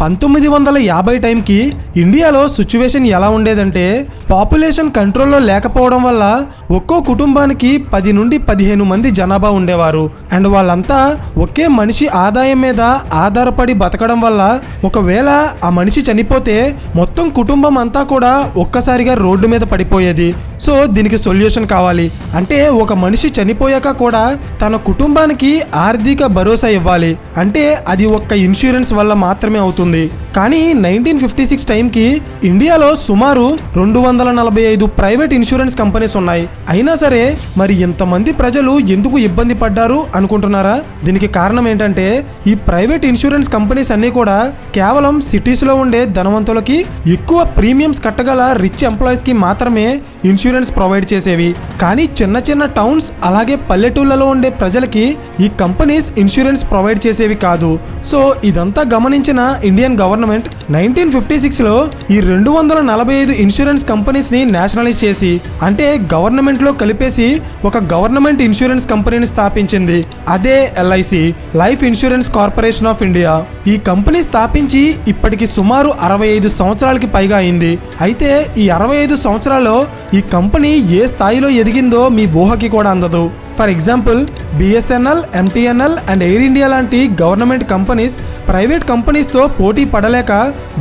1950 టైంకి ఇండియాలో సిచ్యువేషన్ ఎలా ఉండేదంటే పాపులేషన్ కంట్రోల్లో లేకపోవడం వల్ల ఒక్కో కుటుంబానికి 10 నుండి 15 మంది జనాభా ఉండేవారు. అండ్ వాళ్ళంతా ఒకే మనిషి ఆదాయం మీద ఆధారపడి బతకడం వల్ల ఒకవేళ ఆ మనిషి చనిపోతే మొత్తం కుటుంబం అంతా కూడా ఒక్కసారిగా రోడ్డు మీద పడిపోయేది. సో దీనికి సొల్యూషన్ కావాలి అంటే ఒక మనిషి చనిపోయాక కూడా తన కుటుంబానికి ఆర్థిక భరోసా ఇవ్వాలి అంటే అది ఒక్క ఇన్సూరెన్స్ వల్ల మాత్రమే అవుతుంది. కానీ 1956 టైంకి ఇండియాలో సుమారు 245 ప్రైవేట్ ఇన్సూరెన్స్ కంపెనీస్ ఉన్నాయి. అయినా సరే మరి ఇంతమంది ప్రజలు ఎందుకు ఇబ్బంది పడ్డారు అనుకుంటున్నారా? దీనికి కారణం ఏంటంటే ఈ ప్రైవేట్ ఇన్సూరెన్స్ కంపెనీస్ అన్నీ కూడా కేవలం సిటీస్లో ఉండే ధనవంతులకి ఎక్కువ ప్రీమియమ్స్ కట్టగల రిచ్ ఎంప్లాయీస్కి మాత్రమే ఇన్సూరెన్స్ ప్రొవైడ్ చేసేవి. కానీ చిన్న చిన్న టౌన్స్ అలాగే పల్లెటూళ్ళలో ఉండే ప్రజలకి ఈ కంపెనీస్ ఇన్సూరెన్స్ ప్రొవైడ్ చేసేవి కాదు. సో ఇదంతా గమనించిన ఇండియన్ గవర్నమెంట్ 1956లో ఈ 245 ఇన్సూరెన్స్ కంపెనీస్ ని నేషనలైజ్ చేసి అంటే గవర్నమెంట్ లో కలిపేసి ఒక గవర్నమెంట్ ఇన్సూరెన్స్ కంపెనీని స్థాపించింది. అదే LIC, life insurance corporation of India. ఈ కంపెనీ స్థాపించి ఇప్పటికి సుమారు 65 సంవత్సరాలకి పైగా అయింది. అయితే ఈ 65 సంవత్సరాల్లో ఈ కంపెనీ ఏ స్థాయిలో ఎదిగిందో మీ ఊహకి కూడా అందదు. For example BSNL, MTNL and air India లాంటి గవర్నమెంట్ కంపెనీస్ ప్రైవేట్ కంపెనీస్తో పోటీ పడలేక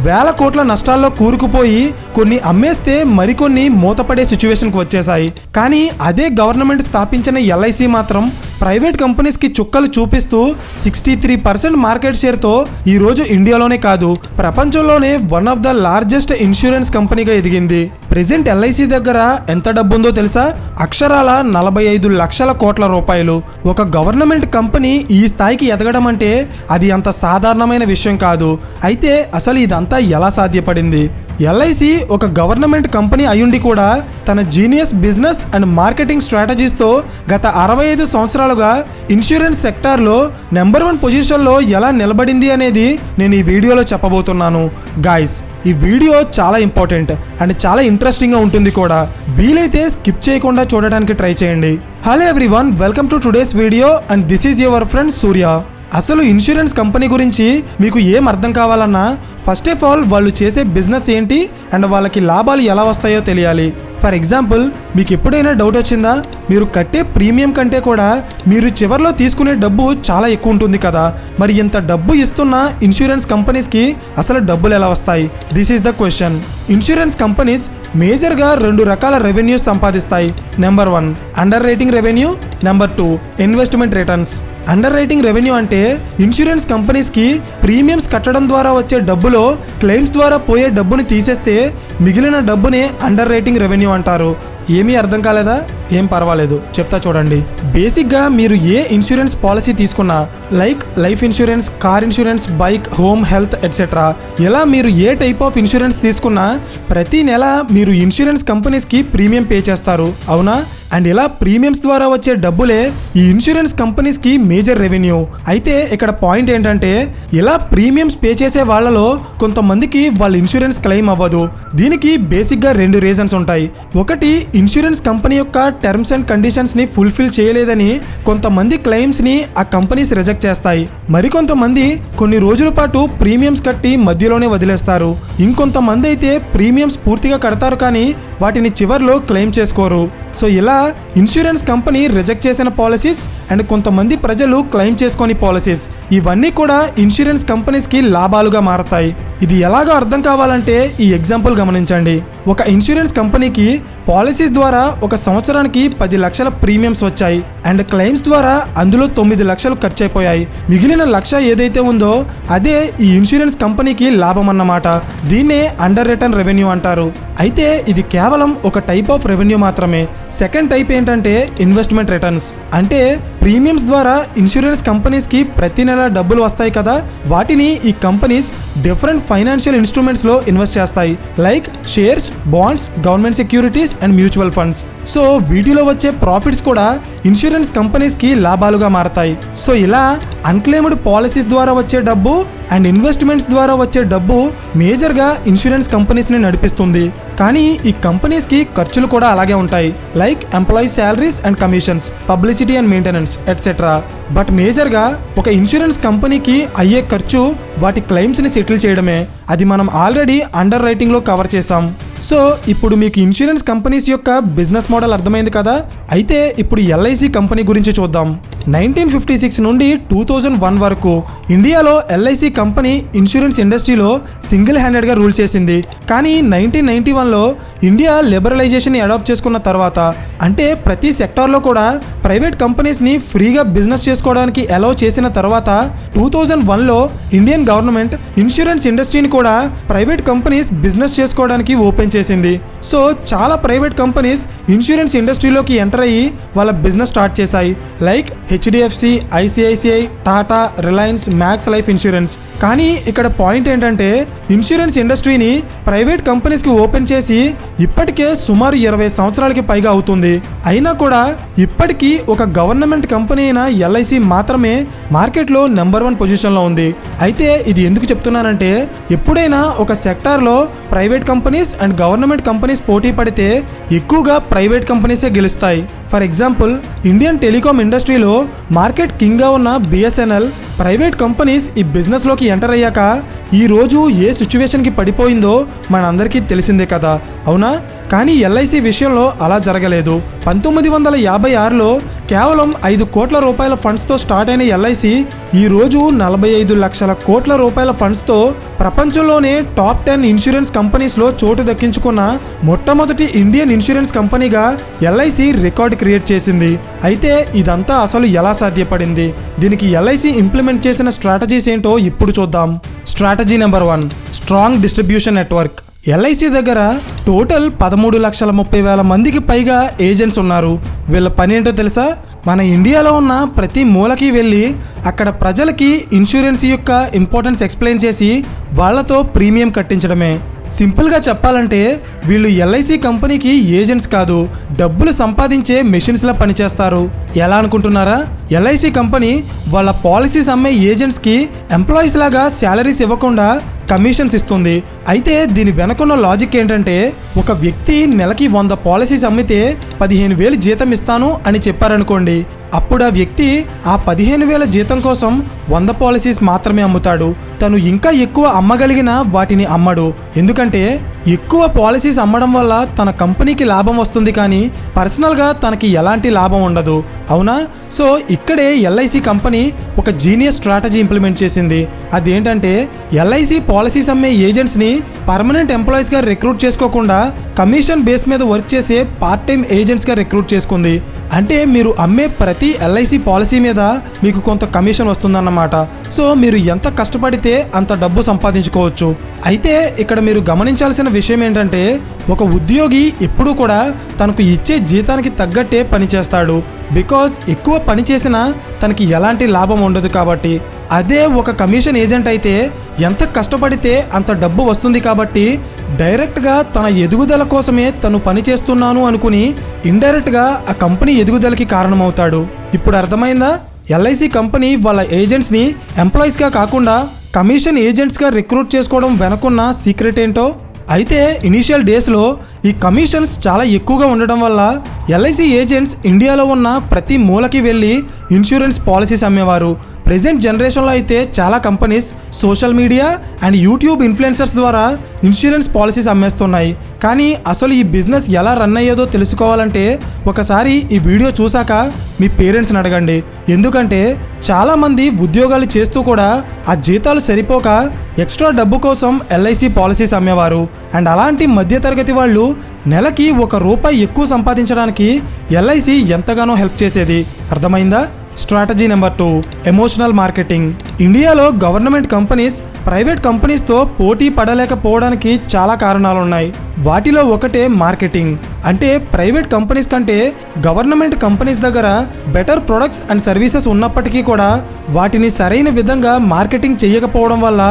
వేల కోట్ల నష్టాల్లో కూరుకుపోయి కొన్ని అమ్మేస్తే మరికొన్ని మూతపడే సిచ్యువేషన్కి వచ్చేసాయి. కానీ అదే గవర్నమెంట్ స్థాపించిన LIC మాత్రం ప్రైవేట్ కంపెనీస్కి చుక్కలు చూపిస్తూ 63% మార్కెట్ షేర్తో ఈరోజు ఇండియాలోనే కాదు ప్రపంచంలోనే one of the largest insurance కంపెనీగా ఎదిగింది. ప్రెజెంట్ LIC దగ్గర ఎంత డబ్బు ఉందో తెలుసా? అక్షరాల 45 లక్షల కోట్ల రూపాయలు. ఒక గవర్నమెంట్ కంపెనీ ఈ స్థాయికి ఎదగడం అంటే అది అంత సాధారణమైన విషయం కాదు. అయితే అసలు ఇదంతా ఎలా సాధ్యపడింది? LIC ఒక గవర్నమెంట్ కంపెనీ అయ్యుండి కూడా తన జీనియస్ బిజినెస్ అండ్ మార్కెటింగ్ స్ట్రాటజీస్తో గత 65 సంవత్సరాలుగా ఇన్సూరెన్స్ సెక్టార్లో నెంబర్ 1 పొజిషన్లో ఎలా నిలబడింది అనేది నేను ఈ వీడియోలో చెప్పబోతున్నాను. గాయ్స్, ఈ వీడియో చాలా ఇంపార్టెంట్ అండ్ చాలా ఇంట్రెస్టింగ్గా ఉంటుంది కూడా. వీలైతే స్కిప్ చేయకుండా చూడడానికి ట్రై చేయండి. Hello everyone, welcome to today's video and this is your friend Surya. అసలు ఇన్సూరెన్స్ కంపెనీ గురించి మీకు ఏం అర్థం కావాలన్నా ఫస్ట్ ఆఫ్ ఆల్ వాళ్ళు చేసే బిజినెస్ ఏంటి అండ్ వాళ్ళకి లాభాలు ఎలా వస్తాయో తెలియాలి. ఫర్ ఎగ్జాంపుల్, మీకు ఎప్పుడైనా డౌట్ వచ్చిందా? మీరు కట్టే ప్రీమియం కంటే కూడా మీరు చివరిలో తీసుకునే డబ్బు చాలా ఎక్కువ ఉంటుంది కదా. మరి ఇంత డబ్బు ఇస్తున్న ఇన్సూరెన్స్ కంపెనీస్కి అసలు డబ్బులు ఎలా వస్తాయి? This is the question. Insurance companies మేజర్గా 2 రకాల రెవెన్యూస్ సంపాదిస్తాయి. Number 1 underwriting revenue, number 2 investment returns. Underwriting revenue అంటే ఇన్సూరెన్స్ కంపెనీస్కి ప్రీమియమ్స్ కట్టడం ద్వారా వచ్చే డబ్బులో క్లెయిమ్స్ ద్వారా పోయే డబ్బుని తీసేస్తే మిగిలిన డబ్బునే అండర్ రైటింగ్ రెవెన్యూ అంటారు. ఏమీ అర్థం కాలేదా? ఏం పర్వాలేదు, చెప్తా చూడండి. బేసిక్గా మీరు ఏ ఇన్సూరెన్స్ పాలసీ తీసుకున్నా like life insurance, car insurance, bike, home, health etcetera, ఇలా మీరు ఏ టైప్ ఆఫ్ ఇన్సూరెన్స్ తీసుకున్నా ప్రతి నెల మీరు ఇన్సూరెన్స్ కంపెనీస్కి ప్రీమియం పే చేస్తారు, అవునా? అండ్ ఇలా ప్రీమియమ్స్ ద్వారా వచ్చే డబ్బులే ఈ ఇన్సూరెన్స్ కంపెనీస్కి మేజర్ రెవెన్యూ. అయితే ఇక్కడ పాయింట్ ఏంటంటే ఇలా ప్రీమియమ్స్ పే చేసే వాళ్ళలో కొంతమందికి వాళ్ళ ఇన్సూరెన్స్ క్లెయిమ్ అవ్వదు. దీనికి బేసిక్గా 2 రీజన్స్ ఉంటాయి. ఒకటి, ఇన్సూరెన్స్ కంపెనీ యొక్క టర్మ్స్ అండ్ కండిషన్స్ని ఫుల్ఫిల్ చేయలేదని కొంతమంది క్లెయిమ్స్ని ఆ కంపెనీస్ రిజెక్ట్ చేస్తాయి. మరికొంతమంది కొన్ని రోజుల పాటు ప్రీమియమ్స్ కట్టి మధ్యలోనే వదిలేస్తారు. ఇంకొంతమంది అయితే ప్రీమియమ్స్ పూర్తిగా కడతారు కానీ వాటిని చివర్లో క్లెయిమ్ చేసుకోరు. సో ఇలా ఇన్సూరెన్స్ కంపెనీ రిజెక్ట్ చేసిన పాలసీస్ అండ్ కొంతమంది ప్రజలు క్లెయిమ్ చేసుకొని పాలసీస్, ఇవన్నీ కూడా ఇన్సూరెన్స్ కంపెనీస్కి లాభాలుగా మారతాయి. ఇది ఎలాగో అర్థం కావాలంటే ఈ ఎగ్జాంపుల్ గమనించండి. ఒక ఇన్సూరెన్స్ కంపెనీకి పాలసీస్ ద్వారా ఒక సంవత్సరానికి 10 లక్షల ప్రీమియమ్స్ వచ్చాయి అండ్ క్లెయిమ్స్ ద్వారా అందులో 9 లక్షలు ఖర్చు అయిపోయాయి. మిగిలిన 1,00,000 ఏదైతే ఉందో అదే ఈ ఇన్సూరెన్స్ కంపెనీకి లాభం అన్నమాట. దీన్నే అండర్ రిటర్న్ రెవెన్యూ అంటారు. అయితే ఇది కేవలం ఒక టైప్ ఆఫ్ రెవెన్యూ మాత్రమే. సెకండ్ టైప్ ఏంటంటే ఇన్వెస్ట్మెంట్ రిటర్న్స్. అంటే ప్రీమియమ్స్ ద్వారా ఇన్సూరెన్స్ కంపెనీస్కి ప్రతి నెల డబ్బులు వస్తాయి కదా, వాటిని ఈ కంపెనీస్ డిఫరెంట్ ఫైనాన్షియల్ ఇన్స్ట్రుమెంట్స్లో ఇన్వెస్ట్ చేస్తాయి like shares, bonds, government securities and mutual funds. So వీటిలో వచ్చే ప్రాఫిట్స్ కూడా ఇన్సూరెన్స్ కంపెనీస్కి లాభాలుగా మారతాయి. సో ఇలా అన్క్లెయిమ్డ్ పాలసీస్ ద్వారా వచ్చే డబ్బు అండ్ ఇన్వెస్ట్మెంట్స్ ద్వారా వచ్చే డబ్బు మేజర్గా ఇన్సూరెన్స్ కంపెనీస్ని నడిపిస్తుంది. కానీ ఈ కంపెనీస్కి ఖర్చులు కూడా అలాగే ఉంటాయి, like employee salaries and commissions, publicity and maintenance etcetera. But మేజర్గా ఒక ఇన్సూరెన్స్ కంపెనీకి అయ్యే ఖర్చు వాటి క్లెయిమ్స్ని సెటిల్ చేయడమే. అది మనం ఆల్రెడీ అండర్ రైటింగ్లో కవర్ చేసాం. సో ఇప్పుడు మీకు ఇన్సూరెన్స్ కంపెనీస్ యొక్క బిజినెస్ మోడల్ అర్థమైంది కదా. అయితే ఇప్పుడు ఎల్ఐసి కంపెనీ గురించి చూద్దాం. 1956 నుండి 2001 వరకు ఇండియాలో ఎల్ఐసి కంపెనీ ఇన్సూరెన్స్ ఇండస్ట్రీలో సింగిల్ హ్యాండెడ్గా రూల్ చేసింది. కానీ 1991లో ఇండియా లిబరలైజేషన్ అడాప్ట్ చేసుకున్న తర్వాత, అంటే ప్రతి సెక్టార్లో కూడా ప్రైవేట్ కంపెనీస్ని ఫ్రీగా బిజినెస్ చేసుకోవడానికి అలౌ చేసిన తర్వాత 2001లో ఇండియన్ గవర్నమెంట్ ఇన్సూరెన్స్ ఇండస్ట్రీని కూడా ప్రైవేట్ కంపెనీస్ బిజినెస్ చేసుకోవడానికి ఓపెన్ చేసింది. సో చాలా ప్రైవేట్ కంపెనీస్ ఇన్సూరెన్స్ ఇండస్ట్రీలోకి ఎంటర్ అయ్యి వాళ్ళ బిజినెస్ స్టార్ట్ చేశాయి, like HDFC, ICICI, Tata, Reliance, max life insurance. కానీ ఇక్కడ పాయింట్ ఏంటంటే ఇన్సూరెన్స్ ఇండస్ట్రీని ప్రైవేట్ కంపెనీస్కి ఓపెన్ చేసి ఇప్పటికే సుమారు 20 సంవత్సరాలకి పైగా అవుతుంది. అయినా కూడా ఇప్పటికీ ఒక గవర్నమెంట్ కంపెనీ అయిన ఎల్ఐసి మాత్రమే మార్కెట్లో నెంబర్ 1 పొజిషన్లో ఉంది. అయితే ఇది ఎందుకు చెప్తున్నానంటే, ఎప్పుడైనా ఒక సెక్టార్లో private companies and government companies పోటీ పడితే ఎక్కువగా ప్రైవేట్ కంపెనీసే గెలుస్తాయి. ఫర్ ఎగ్జాంపుల్, ఇండియన్ టెలికాం ఇండస్ట్రీలో మార్కెట్ కింగ్గా ఉన్న బిఎస్ఎన్ఎల్ ప్రైవేట్ కంపెనీస్ ఈ బిజినెస్లోకి ఎంటర్ అయ్యాక ఈరోజు ఏ సిచ్యువేషన్కి పడిపోయిందో మనందరికీ తెలిసిందే కదా, అవునా? కానీ ఎల్ఐసి విషయంలో అలా జరగలేదు. 1956లో కేవలం 5 కోట్ల రూపాయల ఫండ్స్తో స్టార్ట్ అయిన ఎల్ఐసి ఈరోజు 45 లక్షల కోట్ల రూపాయల ఫండ్స్తో ప్రపంచంలోనే టాప్ 10 ఇన్సూరెన్స్ కంపెనీస్లో చోటు దక్కించుకున్న మొట్టమొదటి ఇండియన్ ఇన్సూరెన్స్ కంపెనీగా ఎల్ఐసి రికార్డ్ క్రియేట్ చేసింది. అయితే ఇదంతా అసలు ఎలా సాధ్యపడింది? దీనికి ఎల్ఐసి ఇంప్లిమెంట్ చేసిన స్ట్రాటజీస్ ఏంటో ఇప్పుడు చూద్దాం. Strategy number 1, strong distribution network. LIC దగ్గర టోటల్ 13,30,000 మందికి పైగా ఏజెంట్స్ ఉన్నారు. వీళ్ళ పని ఏంటో తెలుసా? మన ఇండియాలో ఉన్న ప్రతి మూలకి వెళ్ళి అక్కడ ప్రజలకి ఇన్సూరెన్స్ యొక్క ఇంపార్టెన్స్ ఎక్స్ప్లెయిన్ చేసి వాళ్ళతో ప్రీమియం కట్టించడమే. సింపుల్గా చెప్పాలంటే వీళ్ళు ఎల్ఐసి కంపెనీకి ఏజెంట్స్ కాదు, డబ్బులు సంపాదించే మెషిన్స్లా పనిచేస్తారు. ఎలా అనుకుంటున్నారా? ఎల్ఐసి కంపెనీ వాళ్ళ పాలసీస్ అమ్మే ఏజెంట్స్కి ఎంప్లాయీస్ లాగా శాలరీస్ ఇవ్వకుండా కమిషన్స్ ఇస్తుంది. అయితే దీని వెనకున్న లాజిక్ ఏంటంటే, ఒక వ్యక్తి నెలకి 100 పాలసీస్ అమ్మితే 15,000 జీతం ఇస్తాను అని చెప్పారనుకోండి, అప్పుడు ఆ వ్యక్తి ఆ 15,000 జీతం కోసం 100 పాలసీస్ మాత్రమే అమ్ముతాడు. తను ఇంకా ఎక్కువ అమ్మగలిగిన వాటిని అమ్మడు. ఎందుకంటే ఎక్కువ పాలసీస్ అమ్మడం వల్ల తన కంపెనీకి లాభం వస్తుంది, కానీ పర్సనల్గా తనకి ఎలాంటి లాభం ఉండదు, అవునా? సో ఇక్కడే ఎల్ఐసి కంపెనీ ఒక జీనియస్ స్ట్రాటజీ ఇంప్లిమెంట్ చేసింది. అదేంటంటే, ఎల్ఐసి పాలసీస్ అమ్మే ఏజెంట్స్ని పర్మనెంట్ ఎంప్లాయీస్గా రిక్రూట్ చేసుకోకుండా కమిషన్ బేస్ మీద వర్క్ చేసే పార్ట్ టైం ఏజెంట్స్గా రిక్రూట్ చేసుకుంది. అంటే మీరు అమ్మే ప్రతి ఎల్ఐసి పాలసీ మీద మీకు కొంత కమిషన్ వస్తుందన్నమాట. సో మీరు ఎంత కష్టపడితే అంత డబ్బు సంపాదించుకోవచ్చు. అయితే ఇక్కడ మీరు గమనించాల్సిన విషయం ఏంటంటే, ఒక ఉద్యోగి ఎప్పుడూ కూడా తనకు ఇచ్చే జీతానికి తగ్గట్టే పని చేస్తాడు. బికాజ్ ఎక్కువ పని చేసినా తనకి ఎలాంటి లాభం ఉండదు కాబట్టి. అదే ఒక కమిషన్ ఏజెంట్ అయితే ఎంత కష్టపడితే అంత డబ్బు వస్తుంది కాబట్టి డైరెక్ట్గా తన ఎదుగుదల కోసమే తను పని చేస్తున్నాను అనుకుని ఇండైరెక్ట్గా ఆ కంపెనీ ఎదుగుదలకి కారణమవుతాడు. ఇప్పుడు అర్థమైందా? ఎల్ఐసి కంపెనీ వాళ్ళ ఏజెంట్స్ని ఎంప్లాయీస్గా కాకుండా కమిషన్ ఏజెంట్స్గా రిక్రూట్ చేసుకోవడం వెనకున్న సీక్రెట్ ఏంటో. అయితే ఇనీషియల్ డేస్లో ఈ కమిషన్స్ చాలా ఎక్కువగా ఉండడం వల్ల ఎల్ఐసి ఏజెంట్స్ ఇండియాలో ఉన్న ప్రతి మూలకి వెళ్ళి ఇన్సూరెన్స్ పాలసీస్ అమ్మేవారు. ప్రెజెంట్ జనరేషన్లో అయితే చాలా companies social media and YouTube influencers ద్వారా ఇన్సూరెన్స్ పాలసీస్ అమ్మేస్తున్నాయి. కానీ అసలు ఈ బిజినెస్ ఎలా రన్ అయ్యేదో తెలుసుకోవాలంటే ఒకసారి ఈ వీడియో చూశాక మీ పేరెంట్స్ని అడగండి. ఎందుకంటే చాలామంది ఉద్యోగాలు చేస్తూ కూడా ఆ జీతాలు సరిపోక ఎక్స్ట్రా డబ్బు కోసం ఎల్ఐసి పాలసీస్ అమ్మేవారు. అండ్ అలాంటి మధ్యతరగతి వాళ్ళు నెలకి ₹1 ఎక్కువ సంపాదించడానికి ఎల్ఐసి ఎంతగానో హెల్ప్ చేసేది. అర్థమైందా? Strategy number 2, emotional marketing. ఇండియాలో గవర్నమెంట్ కంపెనీస్ ప్రైవేట్ కంపెనీస్తో పోటీ పడలేకపోవడానికి చాలా కారణాలు ఉన్నాయి. వాటిలో ఒకటే మార్కెటింగ్. అంటే ప్రైవేట్ కంపెనీస్ కంటే గవర్నమెంట్ కంపెనీస్ దగ్గర బెటర్ ప్రొడక్ట్స్ అండ్ సర్వీసెస్ ఉన్నప్పటికీ కూడా వాటిని సరైన విధంగా మార్కెటింగ్ చేయకపోవడం వల్ల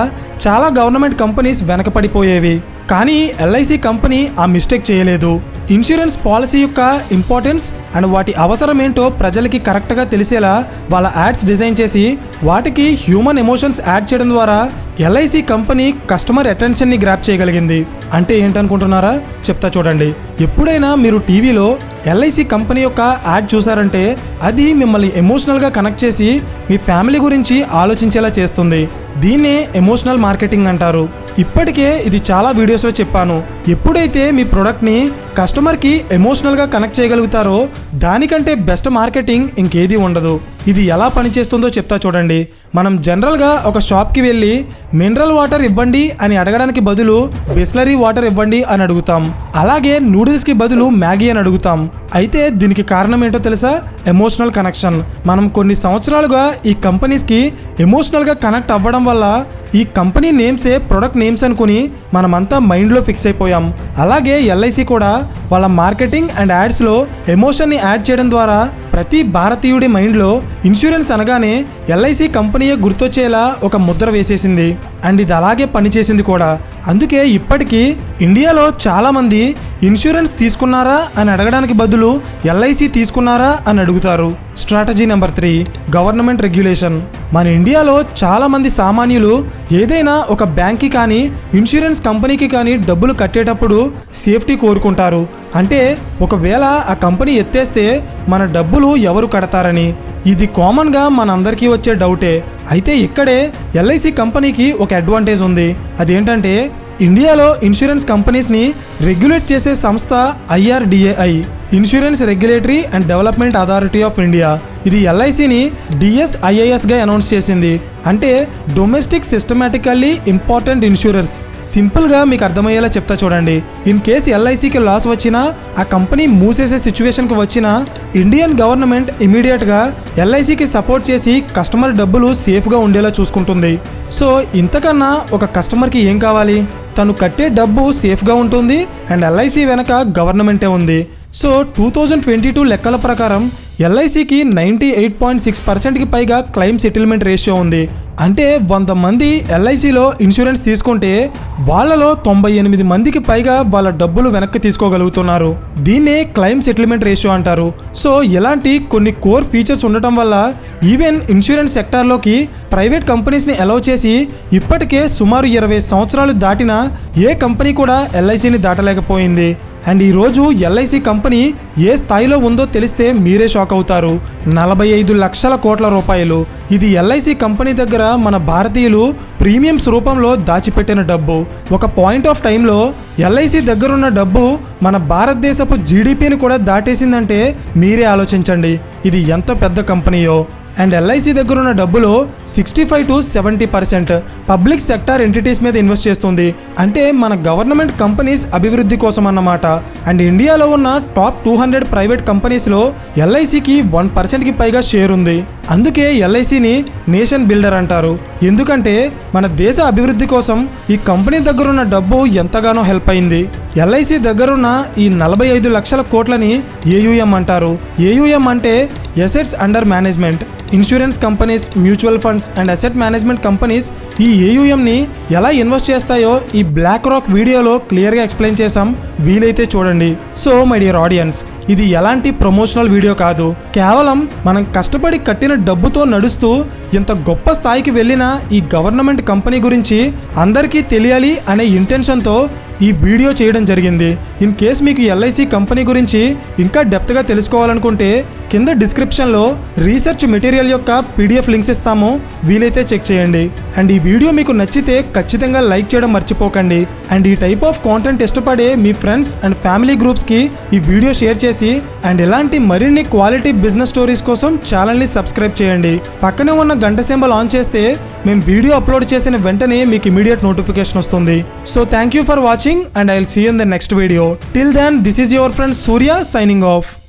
చాలా గవర్నమెంట్ కంపెనీస్ వెనకపడిపోయేవి. కానీ ఎల్ఐసి కంపెనీ ఆ మిస్టేక్ చేయలేదు. ఇన్సూరెన్స్ పాలసీ యొక్క ఇంపార్టెన్స్ అండ్ వాటి అవసరం ఏంటో ప్రజలకి కరెక్ట్గా తెలిసేలా వాళ్ళ యాడ్స్ డిజైన్ చేసి వాటికి హ్యూమన్ ఎమోషన్స్ యాడ్ చేయడం ద్వారా ఎల్ఐసి కంపెనీ కస్టమర్ అటెన్షన్ని గ్రాప్ చేయగలిగింది. అంటే ఏంటనుకుంటున్నారా? చెప్తా చూడండి. ఎప్పుడైనా మీరు టీవీలో ఎల్ఐసి కంపెనీ యొక్క యాడ్ చూసారంటే అది మిమ్మల్ని ఎమోషనల్గా కనెక్ట్ చేసి మీ ఫ్యామిలీ గురించి ఆలోచించేలా చేస్తుంది. దీన్నే ఎమోషనల్ మార్కెటింగ్ అంటారు. ఇప్పటికే ఇది చాలా వీడియోస్లో చెప్పాను. ఎప్పుడైతే మీ ప్రోడక్ట్ని కస్టమర్కి ఎమోషనల్గా కనెక్ట్ చేయగలుగుతారో దానికంటే బెస్ట్ మార్కెటింగ్ ఇంకేది ఉండదు. ఇది ఎలా పనిచేస్తుందో చెప్తా చూడండి. మనం జనరల్గా ఒక షాప్కి వెళ్ళి మినరల్ వాటర్ ఇవ్వండి అని అడగడానికి బదులు బిస్లరీ వాటర్ ఇవ్వండి అని అడుగుతాం. అలాగే నూడిల్స్కి బదులు మ్యాగీ అని అడుగుతాం. అయితే దీనికి కారణం ఏంటో తెలుసా? Emotional connection. మనం కొన్ని సంవత్సరాలుగా ఈ కంపెనీస్కి ఎమోషనల్గా కనెక్ట్ అవ్వడం వల్ల ఈ కంపెనీ నేమ్సే ప్రొడక్ట్ నేమ్స్ అనుకుని మనమంతా మైండ్లో ఫిక్స్ అయిపోయాం. అలాగే ఎల్ఐసి కూడా వాళ్ళ మార్కెటింగ్ అండ్ యాడ్స్లో ఎమోషన్ని యాడ్ చేయడం ద్వారా ప్రతి భారతీయుడి మైండ్లో ఇన్సూరెన్స్ అనగానే ఎల్ఐసి కంపెనీయే గుర్తొచ్చేలా ఒక ముద్ర వేసేసింది. అండ్ ఇది అలాగే పనిచేసింది కూడా. అందుకే ఇప్పటికీ ఇండియాలో చాలామంది ఇన్సూరెన్స్ తీసుకున్నారా అని అడగడానికి బదులు ఎల్ఐసి తీసుకున్నారా అని అడుగుతారు. Strategy number 3, government regulation. మన ఇండియాలో చాలామంది సామాన్యులు ఏదైనా ఒక బ్యాంక్కి కానీ ఇన్సూరెన్స్ కంపెనీకి కానీ డబ్బులు కట్టేటప్పుడు సేఫ్టీ కోరుకుంటారు. అంటే ఒకవేళ ఆ కంపెనీ ఎత్తేస్తే మన డబ్బులు ఎవరు కడతారని. ఇది కామన్గా మనందరికీ వచ్చే డౌటే. అయితే ఇక్కడే ఎల్ఐసి కంపెనీకి ఒక అడ్వాంటేజ్ ఉంది. అదేంటంటే ఇండియాలో ఇన్సూరెన్స్ కంపెనీస్ని రెగ్యులేట్ చేసే సంస్థ IRDAI, insurance regulatory and development authority of India. ఇది ఎల్ఐసిని DSIISగా అనౌన్స్ చేసింది. అంటే డొమెస్టిక్ సిస్టమేటికల్లీ ఇంపార్టెంట్ ఇన్సూరర్స్. సింపుల్గా మీకు అర్థమయ్యేలా చెప్తా చూడండి. ఇన్ కేసు ఎల్ఐసికి లాస్ వచ్చినా, ఆ కంపెనీ మూసేసే సిచ్యువేషన్కి వచ్చినా ఇండియన్ గవర్నమెంట్ ఇమీడియట్గా ఎల్ఐసికి సపోర్ట్ చేసి కస్టమర్ డబ్బులు సేఫ్గా ఉండేలా చూసుకుంటుంది. సో ఇంతకన్నా ఒక కస్టమర్కి ఏం కావాలి? తను కట్టే డబ్బు సేఫ్గా ఉంటుంది అండ్ ఎల్ఐసి వెనక గవర్నమెంటే ఉంది. సో 2022 లెక్కల ప్రకారం ఎల్ఐసికి 98.6%కి పైగా క్లెయిమ్ సెటిల్మెంట్ రేషియో ఉంది. అంటే 100 మంది ఎల్ఐసిలో ఇన్సూరెన్స్ తీసుకుంటే వాళ్ళలో 98 మందికి పైగా వాళ్ళ డబ్బులు వెనక్కి తీసుకోగలుగుతున్నారు. దీన్నే క్లెయిమ్ సెటిల్మెంట్ రేషియో అంటారు. సో ఇలాంటి కొన్ని కోర్ ఫీచర్స్ ఉండటం వల్ల ఈవెన్ ఇన్సూరెన్స్ సెక్టార్లోకి ప్రైవేట్ కంపెనీస్ని అలౌ చేసి ఇప్పటికే సుమారు 20 సంవత్సరాలు దాటినా ఏ కంపెనీ కూడా ఎల్ఐసిని దాటలేకపోయింది. అండ్ ఈరోజు ఎల్ఐసి కంపెనీ ఏ స్థాయిలో ఉందో తెలిస్తే మీరే షాక్ అవుతారు. 45 లక్షల కోట్ల రూపాయలు. ఇది ఎల్ఐసి కంపెనీ దగ్గర మన భారతీయులు ప్రీమియంస్ రూపంలో దాచిపెట్టిన డబ్బు. ఒక పాయింట్ ఆఫ్ టైంలో ఎల్ఐసి దగ్గరున్న డబ్బు మన భారతదేశపు జీడిపిని కూడా దాటేసిందంటే మీరే ఆలోచించండి ఇది ఎంత పెద్ద కంపెనీయో. అండ్ ఎల్ఐసి దగ్గర ఉన్న డబ్బులో 65 to 70% పబ్లిక్ సెక్టార్ ఎంటిటీస్ మీద ఇన్వెస్ట్ చేస్తుంది. అంటే మన గవర్నమెంట్ కంపెనీస్ అభివృద్ధి కోసం అన్నమాట. అండ్ ఇండియాలో ఉన్న టాప్ 200 ప్రైవేట్ కంపెనీస్లో ఎల్ఐసికి 1%కి పైగా షేర్ ఉంది. అందుకే ఎల్ఐసిని నేషన్ బిల్డర్ అంటారు. ఎందుకంటే మన దేశ అభివృద్ధి కోసం ఈ కంపెనీ దగ్గరున్న డబ్బు ఎంతగానో హెల్ప్ అయింది. ఎల్ఐసి దగ్గరున్న ఈ 45 లక్షల కోట్లని AUM అంటారు. AUM అంటే assets under management. Insurance companies, mutual funds and asset management companies ఈ AUMని ఎలా ఇన్వెస్ట్ చేస్తాయో ఈ బ్లాక్ రాక్ వీడియోలో క్లియర్గా ఎక్స్ప్లెయిన్ చేసాం. వీలైతే చూడండి. సో మై డియర్ ఆడియన్స్, ఇది ఎలాంటి ప్రమోషనల్ వీడియో కాదు. కేవలం మనం కష్టపడి కట్టిన డబ్బుతో నడుస్తూ ఇంత గొప్ప స్థాయికి వెళ్ళిన ఈ గవర్నమెంట్ కంపెనీ గురించి అందరికీ తెలియాలి అనే ఇంటెన్షన్తో ఈ వీడియో చేయడం జరిగింది. ఇన్ కేస్ మీకు ఎల్ఐసి కంపెనీ గురించి ఇంకా డెప్త్గా తెలుసుకోవాలనుకుంటే కింద డిస్క్రిప్షన్లో రీసెర్చ్ మెటీరియల్ యొక్క PDF లింక్స్ ఇస్తాము. వీలైతే చెక్ చేయండి. అండ్ ఈ వీడియో మీకు నచ్చితే ఖచ్చితంగా లైక్ చేయడం మర్చిపోకండి. అండ్ ఈ టైప్ ఆఫ్ కాంటెంట్ ఇష్టపడే మీ ఫ్రెండ్స్ అండ్ ఫ్యామిలీ గ్రూప్స్కి ఈ వీడియో షేర్ చేసి అండ్ ఇలాంటి మరిన్ని క్వాలిటీ బిజినెస్ స్టోరీస్ కోసం ఛానల్ని సబ్స్క్రైబ్ చేయండి. పక్కనే ఉన్న గంట సింబల్ ఆన్ చేస్తే మేము వీడియో అప్లోడ్ చేసిన వెంటనే మీకు ఇమీడియట్ నోటిఫికేషన్ వస్తుంది. So thank you for watching and I'll see you in the next video. Till then, this is your friend Surya signing off.